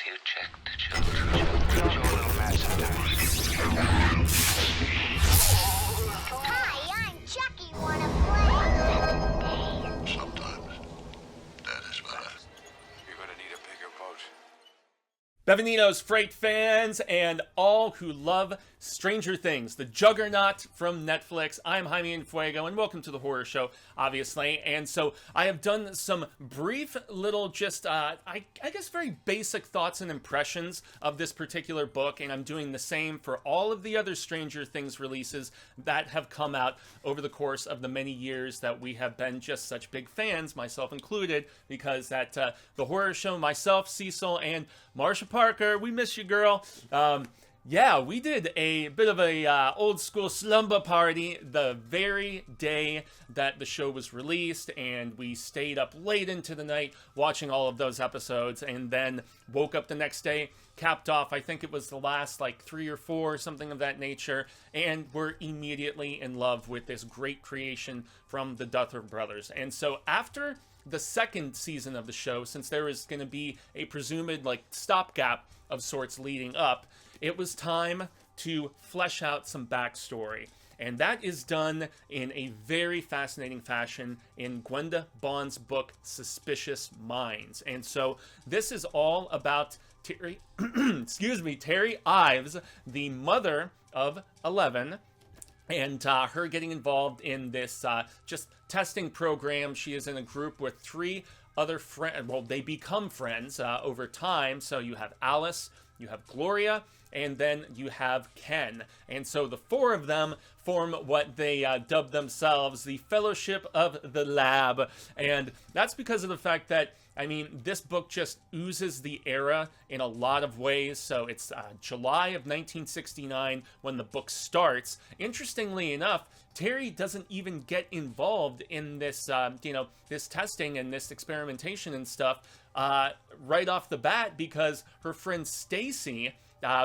you check the children? Show a little match sometimes. Hi, I'm Chucky. Wanna play? Sometimes. That is what You're gonna need a bigger boat. Bevanitos, Freight fans, and all who love Stranger Things, the juggernaut from Netflix. I'm Jaime and Fuego, and welcome to the horror show, obviously. And so I have done some brief little just, I guess very basic thoughts and impressions of this particular book, and I'm doing the same for all of the other Stranger Things releases that have come out over the course of the many years that we have been just such big fans, myself included, because at the horror show, myself, Cecil, and Marsha Parker, we miss you, girl. Yeah, we did a bit of a old school slumber party the very day that the show was released, and we stayed up late into the night watching all of those episodes, and then woke up the next day, capped off, I think it was the last like 3 or 4, something of that nature, and we're immediately in love with this great creation from the Duffer Brothers. And so after the second season of the show, since there is going to be a presumed like stopgap of sorts leading up, it was time to flesh out some backstory. And that is done in a very fascinating fashion in Gwenda Bond's book, Suspicious Minds. And so this is all about Terry, Terry Ives, the mother of 11, and her getting involved in this just testing program. She is in a group with 3 other friends. Well, they become friends over time. So you have Alice, you have Gloria, and then you have Ken. And so the 4 of them form what they dub themselves the Fellowship of the Lab. And that's because of the fact that, I mean, this book just oozes the era in a lot of ways. So it's July of 1969 when the book starts. Interestingly enough, Terry doesn't even get involved in this, this testing and this experimentation and stuff right off the bat, because her friend Stacy,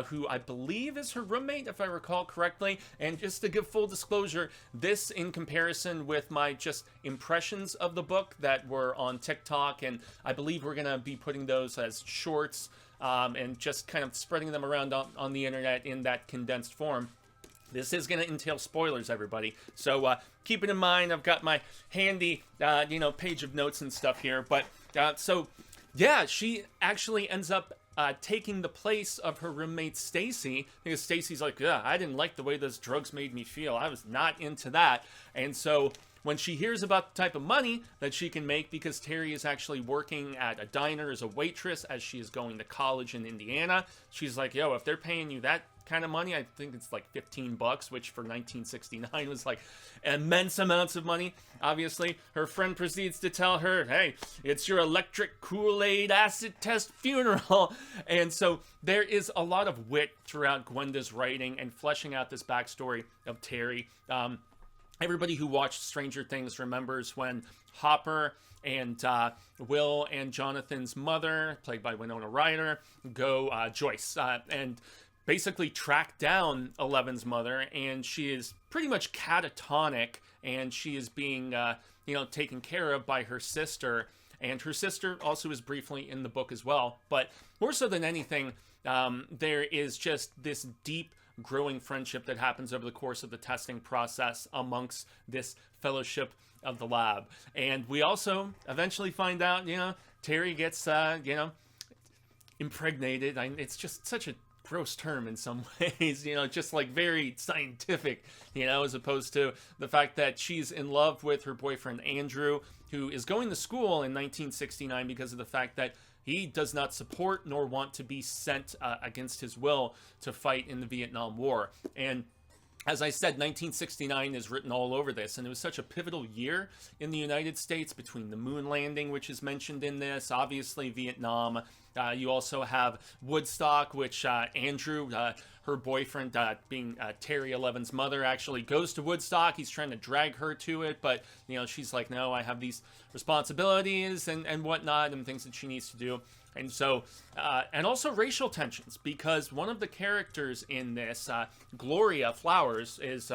who I believe is her roommate, if I recall correctly. And just to give full disclosure, this in comparison with my just impressions of the book that were on TikTok, and I believe we're going to be putting those as shorts and just kind of spreading them around on the internet in that condensed form. This is going to entail spoilers, everybody. So keep it in mind. I've got my handy, page of notes and stuff here. But so, yeah, she actually ends up taking the place of her roommate Stacy, because Stacy's like, yeah, I didn't like the way those drugs made me feel. I was not into that. And so when she hears about the type of money that she can make, because Terry is actually working at a diner as a waitress as she is going to college in Indiana, she's like, yo, if they're paying you that kind of money, I think it's like $15, which for 1969 was like immense amounts of money. Obviously, her friend proceeds to tell her, hey, it's your electric Kool-Aid acid test funeral. And so there is a lot of wit throughout Gwenda's writing and fleshing out this backstory of Terry. Everybody who watched Stranger Things remembers when Hopper and Will and Jonathan's mother, played by Winona Ryder, go Joyce, and basically track down Eleven's mother, and she is pretty much catatonic, and she is being, taken care of by her sister, and her sister also is briefly in the book as well. But more so than anything, there is just this deep growing friendship that happens over the course of the testing process amongst this Fellowship of the Lab. And we also eventually find out, Terry gets, impregnated. It's just such a gross term in some ways, just like very scientific, as opposed to the fact that she's in love with her boyfriend Andrew, who is going to school in 1969 because of the fact that he does not support nor want to be sent against his will to fight in the Vietnam War. And as I said, 1969 is written all over this, and it was such a pivotal year in the United States between the moon landing, which is mentioned in this, obviously Vietnam. You also have Woodstock, which Andrew, her boyfriend, being Terry Eleven's mother, actually goes to Woodstock. He's trying to drag her to it, but, she's like, no, I have these responsibilities and whatnot and things that she needs to do. And so, and also racial tensions, because one of the characters in this, Gloria Flowers, is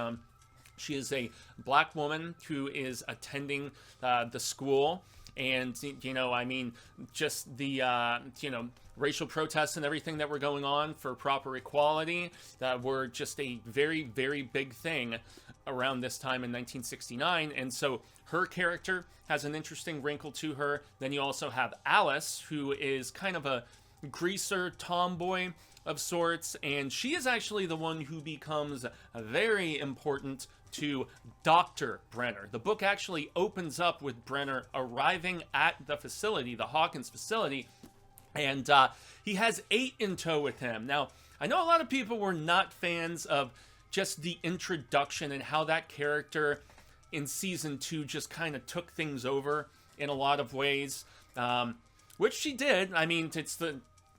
she is a black woman who is attending the school, and, you know, I mean, just the, you know, racial protests and everything that were going on for proper equality that were just a very, very big thing around this time in 1969. And so her character has an interesting wrinkle to her. Then you also have Alice, who is kind of a greaser tomboy of sorts, and she is actually the one who becomes very important to Dr. Brenner. The book actually opens up with Brenner arriving at the facility, the Hawkins facility, and he has 8 in tow with him. Now, I know a lot of people were not fans of just the introduction and how that character in season 2 just kind of took things over in a lot of ways, which she did. I mean, it's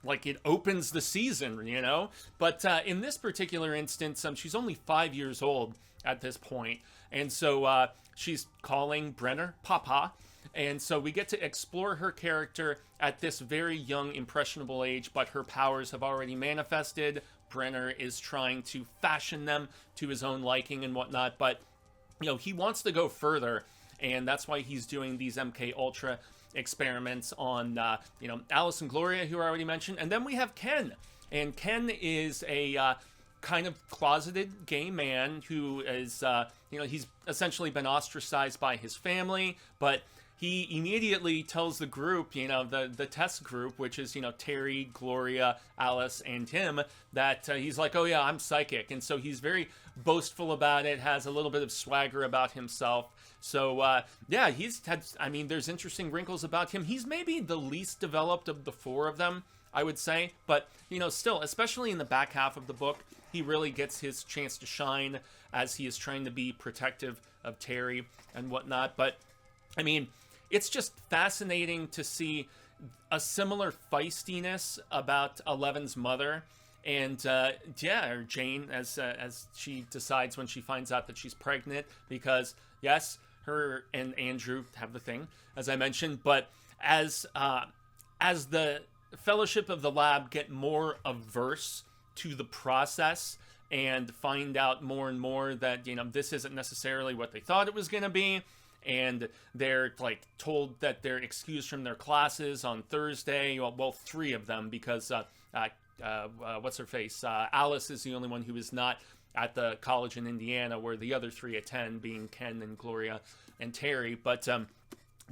like it opens the season, you know? But in this particular instance, she's only 5 years old at this point. And so she's calling Brenner Papa. And so we get to explore her character at this very young, impressionable age, but her powers have already manifested. Brenner is trying to fashion them to his own liking and whatnot, but, you know, he wants to go further, and that's why he's doing these MK Ultra experiments on, you know, Alice and Gloria, who I already mentioned. And then we have Ken, and Ken is a kind of closeted gay man who is, you know, he's essentially been ostracized by his family, but he immediately tells the group, you know, the test group, which is, you know, Terry, Gloria, Alice, and him, that he's like, oh yeah, I'm psychic. And so he's very boastful about it, has a little bit of swagger about himself. So, yeah, he's had, I mean, there's interesting wrinkles about him. He's maybe the least developed of the 4 of them, I would say. But, you know, still, especially in the back half of the book, he really gets his chance to shine as he is trying to be protective of Terry and whatnot. But, I mean, it's just fascinating to see a similar feistiness about Eleven's mother, and yeah, or Jane, as she decides when she finds out that she's pregnant, because yes, her and Andrew have the thing, as I mentioned, but as the Fellowship of the Lab get more averse to the process and find out more and more that, you know, this isn't necessarily what they thought it was going to be, and they're like told that they're excused from their classes on Thursday. Well, 3 of them, because what's her face? Alice is the only one who is not at the college in Indiana, where the other 3 attend, being Ken and Gloria and Terry. But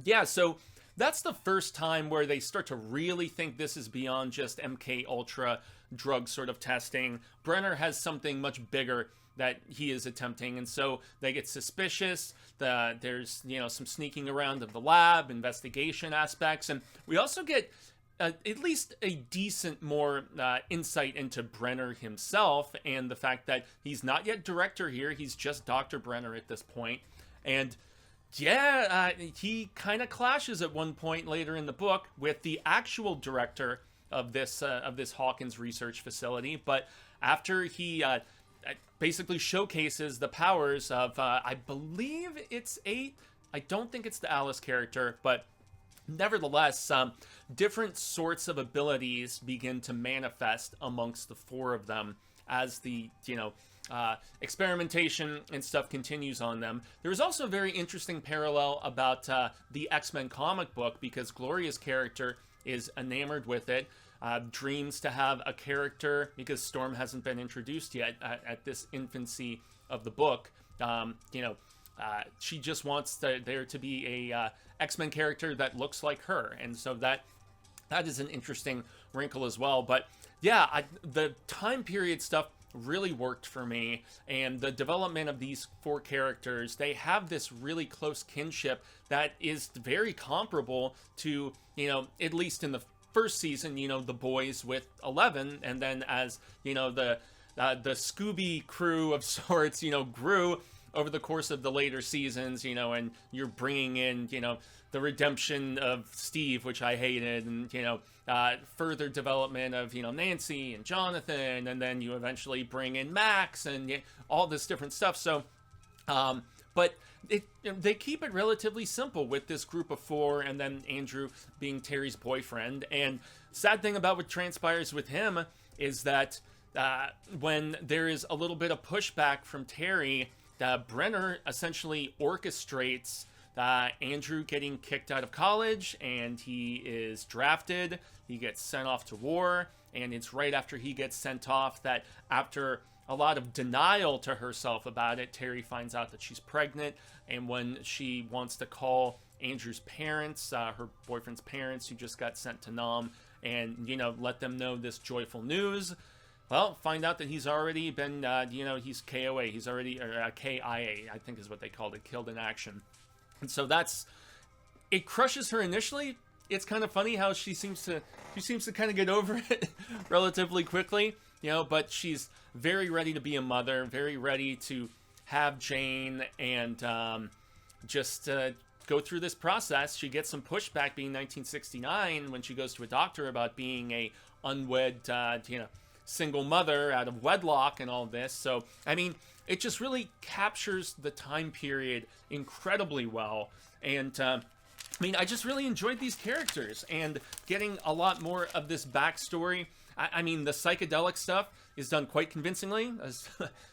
yeah, so that's the first time where they start to really think this is beyond just MK Ultra drug sort of testing. Brenner has something much bigger that he is attempting, and so they get suspicious. There's, you know, some sneaking around of the lab, investigation aspects, and we also get at least a decent more insight into Brenner himself, and the fact that he's not yet director here, he's just Dr. Brenner at this point. And yeah, he kind of clashes at one point later in the book with the actual director of this Hawkins research facility, but after he basically showcases the powers of, I believe it's 8. I don't think it's the Alice character, but nevertheless, different sorts of abilities begin to manifest amongst the 4 of them as the, you know, experimentation and stuff continues on them. There's also a very interesting parallel about the X-Men comic book, because Gloria's character is enamored with it. Dreams to have a character, because Storm hasn't been introduced yet at this infancy of the book. You know, she just wants there to be a X-Men character that looks like her, and so that is an interesting wrinkle as well. But yeah, the time period stuff really worked for me, and the development of these 4 characters, they have this really close kinship that is very comparable to, you know, at least in the first season, you know, the boys with 11, and then as, you know, the Scooby crew of sorts, you know, grew over the course of the later seasons, you know, and you're bringing in, you know, the redemption of Steve, which I hated, and, you know, further development of, you know, Nancy and Jonathan, and then you eventually bring in Max and all this different stuff. So, but they keep it relatively simple with this group of 4, and then Andrew being Terry's boyfriend. And sad thing about what transpires with him is that when there is a little bit of pushback from Terry, Brenner essentially orchestrates Andrew getting kicked out of college, and he is drafted. He gets sent off to war, and it's right after he gets sent off that, after a lot of denial to herself about it, Terry finds out that she's pregnant. And when she wants to call Andrew's parents, her boyfriend's parents, who just got sent to Nam, and, let them know this joyful news, well, find out that he's already been, he's KOA. He's already, or KIA, I think is what they called it, killed in action. And so it crushes her initially. It's kind of funny how she seems to kind of get over it relatively quickly, but she's very ready to be a mother, very ready to have Jane, and just go through this process. She gets some pushback being 1969 when she goes to a doctor about being a unwed, single mother out of wedlock and all this. So, I mean, it just really captures the time period incredibly well. And, I just really enjoyed these characters and getting a lot more of this backstory. I mean, the psychedelic stuff is done quite convincingly, as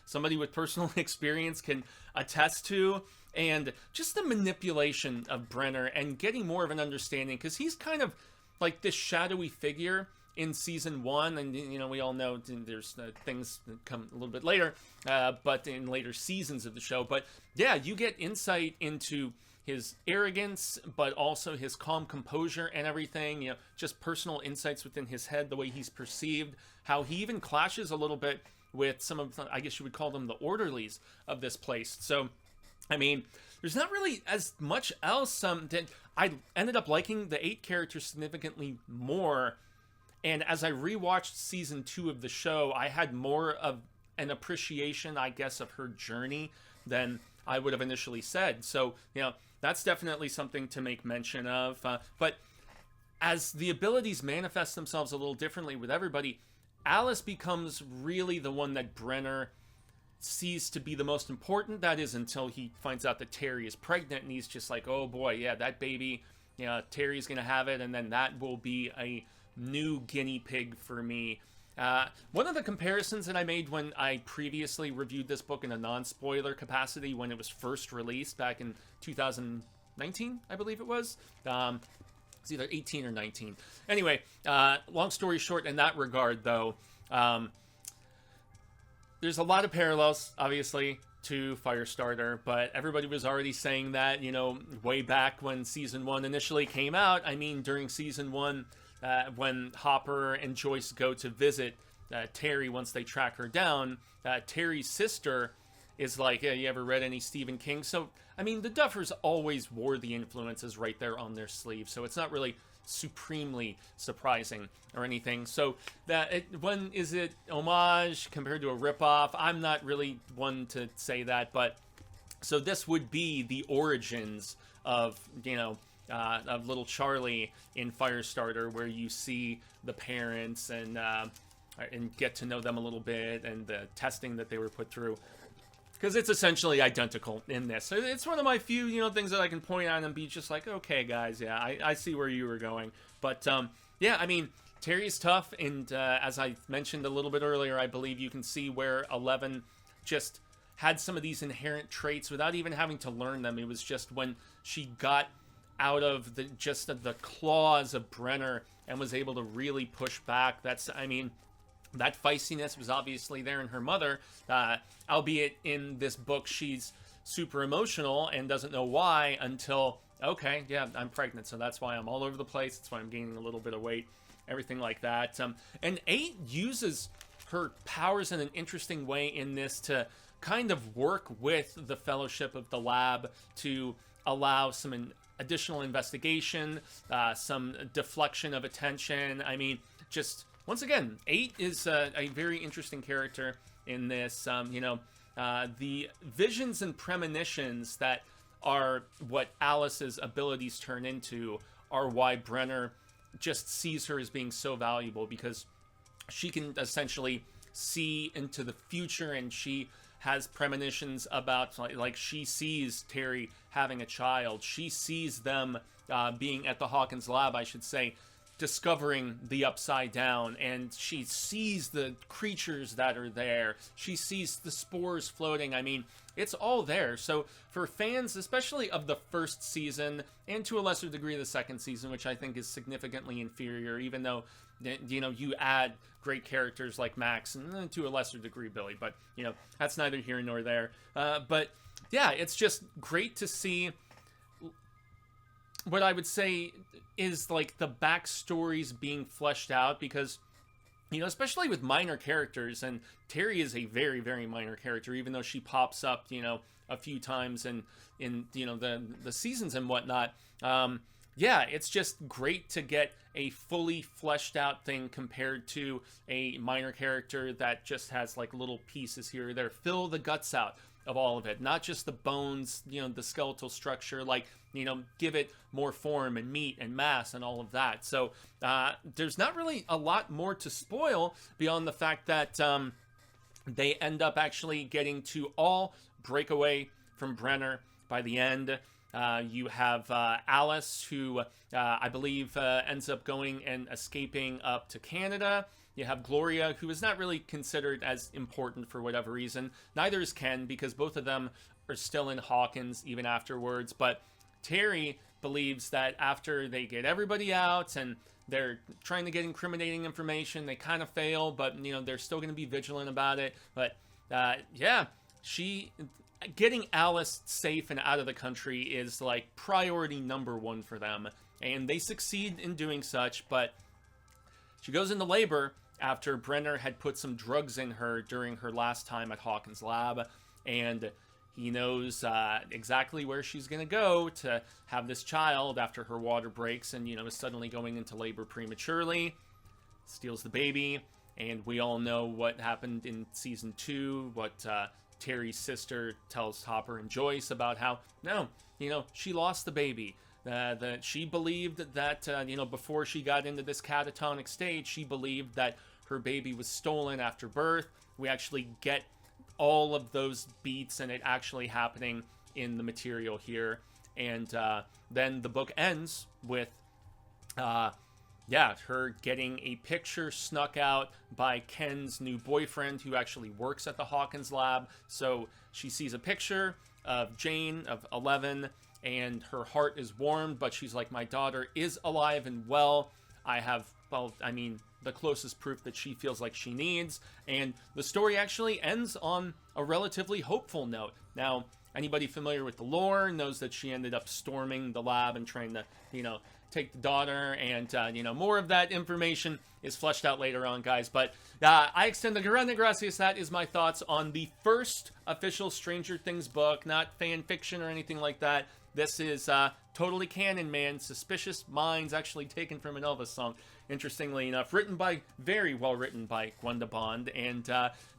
somebody with personal experience can attest to. And just the manipulation of Brenner and getting more of an understanding, because he's kind of like this shadowy figure in season 1, and we all know there's things that come a little bit later, but in later seasons of the show. But yeah, you get insight into his arrogance, but also his calm composure and everything, just personal insights within his head, the way he's perceived, how he even clashes a little bit with some of, I guess you would call them, the orderlies of this place. So, I mean, there's not really as much else. I ended up liking the 8 characters significantly more. And as I rewatched season 2 of the show, I had more of an appreciation, I guess, of her journey than I would have initially said. So, that's definitely something to make mention of. But as the abilities manifest themselves a little differently with everybody, Alice becomes really the one that Brenner sees to be the most important. That is, until he finds out that Terry is pregnant, and he's just like, oh boy, yeah, that baby, Terry's gonna have it, and then that will be a new guinea pig for me. One of the comparisons that I made when I previously reviewed this book in a non-spoiler capacity when it was first released back in 2019, I believe it was. It's either 18 or 19. Anyway, long story short, in that regard, though, there's a lot of parallels, obviously, to Firestarter, but everybody was already saying that, way back when season 1 initially came out. I mean, during season 1, when Hopper and Joyce go to visit Terry once they track her down, Terry's sister is like, yeah, you ever read any Stephen King? So, I mean, the Duffers always wore the influences right there on their sleeve, so it's not really supremely surprising or anything. So, when is it homage compared to a ripoff? I'm not really one to say that, but so this would be the origins of, of little Charlie in Firestarter, where you see the parents and get to know them a little bit, and the testing that they were put through, because it's essentially identical in this. So it's one of my few things that I can point out and be just like, okay guys, yeah, I see where you were going. But yeah, I mean, Terry's tough, and as I mentioned a little bit earlier, I believe you can see where 11 just had some of these inherent traits without even having to learn them. It was just when she got out of the claws of Brenner and was able to really push back. That feistiness was obviously there in her mother, albeit in this book she's super emotional and doesn't know why until, okay, yeah, I'm pregnant, so that's why I'm all over the place, that's why I'm gaining a little bit of weight, everything like that. And 8 uses her powers in an interesting way in this to kind of work with the Fellowship of the Lab to allow some additional investigation, some deflection of attention. I mean, just once again, 8 is a very interesting character in this. The visions and premonitions that are what Alice's abilities turn into are why Brenner just sees her as being so valuable, because she can essentially see into the future, and she has premonitions about, like she sees Terry having a child. She sees them being at the Hawkins lab, I should say, discovering the Upside Down, and she sees the creatures that are there. She sees the spores floating. I mean, it's all there. So for fans, especially of the first season, and to a lesser degree the second season, which I think is significantly inferior, even though, you know, you add great characters like Max, and to a lesser degree Billy, but, you know, that's neither here nor there. But yeah, it's just great to see what I would say is like the backstories being fleshed out, because, you know, especially with minor characters, and Terry is a very, very minor character, even though she pops up, you know, a few times in you know, the seasons and whatnot. Yeah, it's just great to get a fully fleshed out thing compared to a minor character that just has like little pieces here or there. Fill the guts out of all of it, not just the bones, you know, the skeletal structure, like, you know, give it more form and meat and mass and all of that. So there's not really a lot more to spoil beyond the fact that they end up actually getting to all break away from Brenner by the end. You have Alice, who I believe ends up going and escaping up to Canada. You have Gloria, who is not really considered as important for whatever reason. Neither is Ken, because both of them are still in Hawkins even afterwards. But Terry believes that after they get everybody out and they're trying to get incriminating information, they kind of fail, but, you know, they're still going to be vigilant about it. But yeah, getting Alice safe and out of the country is like priority number one for them, and they succeed in doing such. But she goes into labor after Brenner had put some drugs in her during her last time at Hawkins' lab, and he knows exactly where she's going to go to have this child after her water breaks, and, you know, is suddenly going into labor prematurely, steals the baby, and we all know what happened in season 2, what Terry's sister tells Hopper and Joyce about how, no, you know, she lost the baby. That she believed that, you know, before she got into this catatonic state, she believed that her baby was stolen after birth. We actually get all of those beats and it actually happening in the material here. And then the book ends with, yeah, her getting a picture snuck out by Ken's new boyfriend, who actually works at the Hawkins lab. So she sees a picture of Jane, of 11, and her heart is warmed, but she's like, my daughter is alive and well. I have, well, I mean, the closest proof that she feels like she needs. And the story actually ends on a relatively hopeful note. Now, anybody familiar with the lore knows that she ended up storming the lab and trying to, you know, take the daughter, and, you know, more of that information is fleshed out later on, guys. But I extend the grande gracias. That is my thoughts on the first official Stranger Things book, not fan fiction or anything like that. This is totally canon, man. Suspicious Minds, actually taken from an Elvis song, interestingly enough. Very well written by Gwenda Bond. And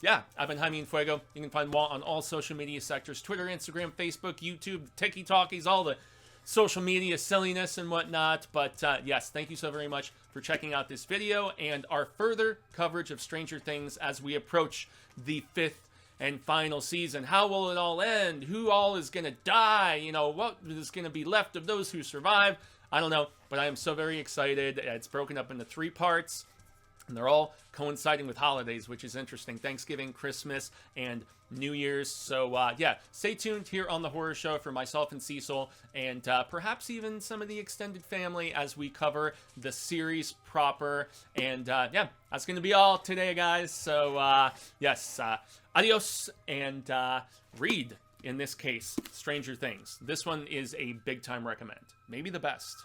yeah, I've been Jaime and Fuego. You can find Walt on all social media sectors: Twitter, Instagram, Facebook, YouTube, Tiki Talkies, all the social media silliness and whatnot. But yes, thank you so very much for checking out this video and our further coverage of Stranger Things as we approach the 5th and final season. How will it all end? Who all is gonna die? You know, what is gonna be left of those who survive? I don't know, but I am so very excited. It's broken up into 3 parts, and they're all coinciding with holidays, which is interesting. Thanksgiving, Christmas, and New Year's. So yeah, stay tuned here on the Horror Show for myself and Cecil, and perhaps even some of the extended family as we cover the series proper. And yeah, that's going to be all today, guys. So yes, adios, and read, in this case, Stranger Things. This one is a big time recommend. Maybe the best.